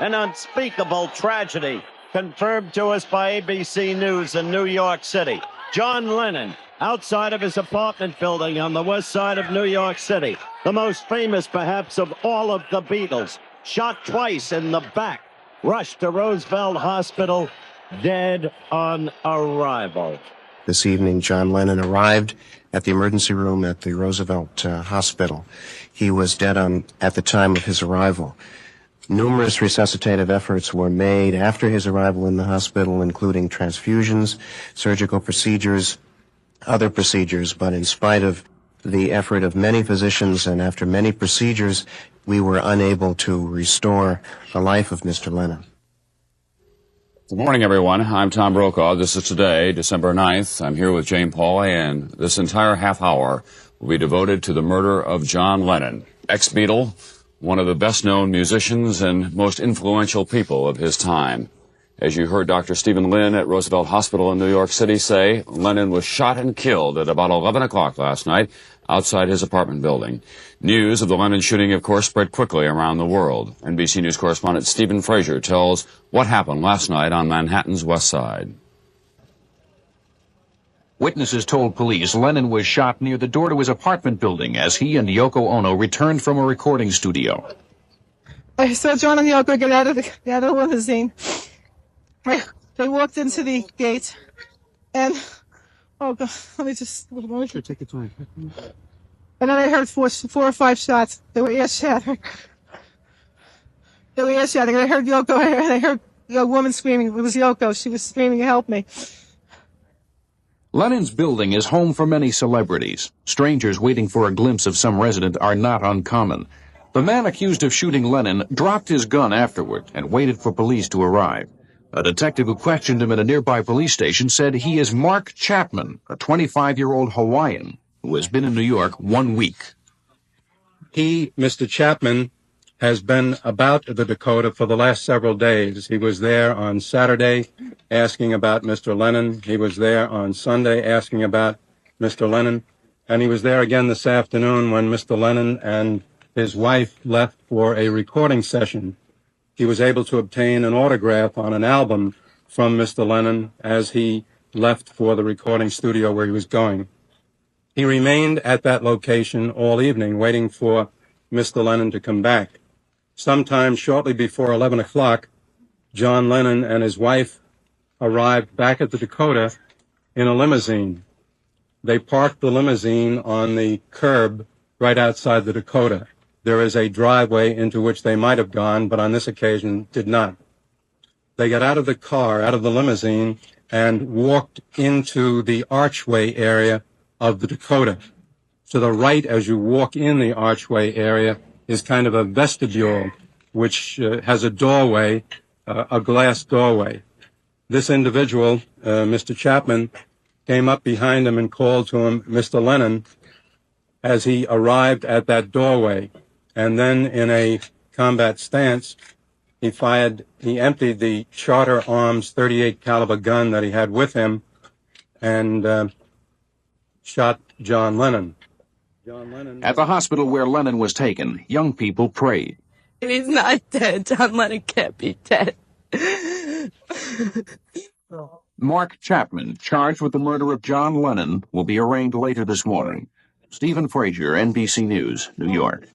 An unspeakable tragedy confirmed to us by ABC News in New York City. John Lennon, outside of his apartment building on the west side of New York City, the most famous perhaps of all of the Beatles, shot twice in the back, rushed to Roosevelt Hospital, dead on arrival. This evening, John Lennon arrived at the emergency room at the Roosevelt Hospital. He was dead at the time of his arrival. Numerous resuscitative efforts were made after his arrival in the hospital, including transfusions, surgical procedures, other procedures, but in spite of the effort of many physicians and after many procedures, we were unable to restore the life of Mr. Lennon. Good morning, everyone. I'm Tom Brokaw. This is today, December 9th. I'm here with Jane Pauley, and this entire half hour will be devoted to the murder of John Lennon, ex-Beatle, one of the best-known musicians and most influential people of his time. As you heard Dr. Stephen Lynn at Roosevelt Hospital in New York City say, Lennon was shot and killed at about 11 o'clock last night outside his apartment building. News of the Lennon shooting, of course, spread quickly around the world. NBC News correspondent Stephen Frazier tells what happened last night on Manhattan's West Side. Witnesses told police Lennon was shot near the door to his apartment building as he and Yoko Ono returned from a recording studio. I saw John and Yoko get out of the limousine. They walked into the gate, and oh God, let me just take your time. And then I heard four or five shots. They were ear-shattering. And I heard Yoko, and I heard a woman screaming. It was Yoko. She was screaming, "Help me!" Lennon's building is home for many celebrities. Strangers waiting for a glimpse of some resident are not uncommon. The man accused of shooting Lennon dropped his gun afterward and waited for police to arrive. A detective who questioned him at a nearby police station said he is Mark Chapman, a 25-year-old Hawaiian who has been in New York 1 week. He, Mr. Chapman, has been about the Dakota for the last several days. He was there on Saturday asking about Mr. Lennon. He was there on Sunday asking about Mr. Lennon. And he was there again this afternoon when Mr. Lennon and his wife left for a recording session. He was able to obtain an autograph on an album from Mr. Lennon as he left for the recording studio where he was going. He remained at that location all evening waiting for Mr. Lennon to come back. Sometime shortly before 11 o'clock, John Lennon and his wife arrived back at the Dakota in a limousine. They parked the limousine on the curb right outside the Dakota. There is a driveway into which they might have gone, but on this occasion did not. They got out of the car, out of the limousine, and walked into the archway area of the Dakota. To the right, as you walk in the archway area, is kind of a vestibule, which has a doorway, a glass doorway. This individual, Mr. Chapman, came up behind him and called to him, "Mr. Lennon," as he arrived at that doorway. And then in a combat stance, he emptied the Charter Arms .38 caliber gun that he had with him and shot John Lennon. At the hospital where Lennon was taken, young people prayed. He's not dead. John Lennon can't be dead. Mark Chapman, charged with the murder of John Lennon, will be arraigned later this morning. Stephen Frazier, NBC News, New York.